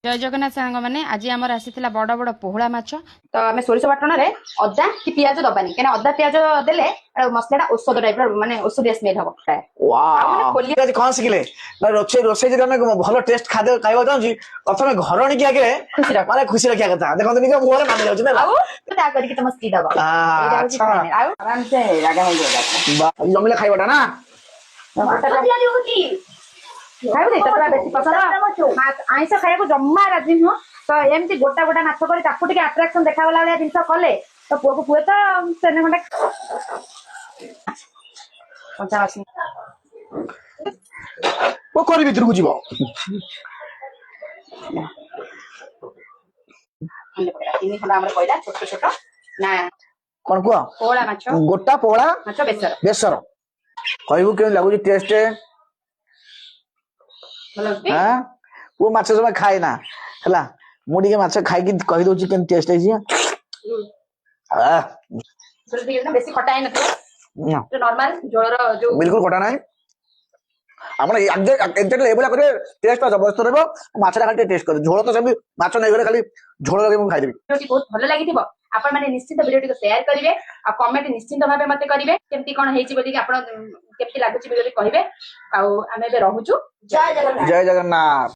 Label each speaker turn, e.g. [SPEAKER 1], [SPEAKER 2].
[SPEAKER 1] जय जगन्नाथ सांग मैंने आज आम आसाला बड़ बड़ पोहड़ा माछ तो आम सोरिष बाटन में अदा कि पियाज दबानी कहीं अदा पियाज देले मसला औषध टाइप माने औषधीय स्मेल हम
[SPEAKER 2] वाह कौन शिखिले रोसे रोसे जब आम भल टेस्ट खाद्य खाइबा चाहूँ प्रथम घर की आगे माने खुशी रखा कथा देखो निज मुहर मानि जाऊँ
[SPEAKER 1] तुम स्त्री दब आराम से
[SPEAKER 2] जमिले खाइबाटा ना
[SPEAKER 1] आईस खाया जमा राजी नुह तो एमती गोटा गोटा माछ कर आट्राक्शन देखागला भाया जिन कले तो पुआ को पुए तो सेने खंडे
[SPEAKER 2] पोखरी भितर को जीव
[SPEAKER 1] तीन खंड कहला छोट छोट ना
[SPEAKER 2] कौन कह
[SPEAKER 1] पोहड़ा माछ
[SPEAKER 2] गोटा पोहड़ा
[SPEAKER 1] माछ बेसर
[SPEAKER 2] बेसर कहबू के लगुच टेस्ट हाँ वो माछ जमा खाए ना है मुझे माछ खाई कही दौर के टेस्ट
[SPEAKER 1] बेसी खटा है नॉर्मल झोलर जो
[SPEAKER 2] बिल्कुल खटा ना आपण एक्जेक्टली एबला करे टेस्ट जबरदस्त रहबो माछटा खाली टेस्ट कर झोल तो सब माछ नै गले खाली झोल लगे मु खाइ देबी
[SPEAKER 1] वीडियो बहुत भलो लागिथिबो आपण माने निश्चित वीडियो को शेयर करिवे आ कमेंट निश्चित भाबे मते करिवे केमती कोन हेची बोली कि आपण केमती लागुची बोली कहिवे आ आमे बे रहूछु
[SPEAKER 2] जय जगन्नाथ।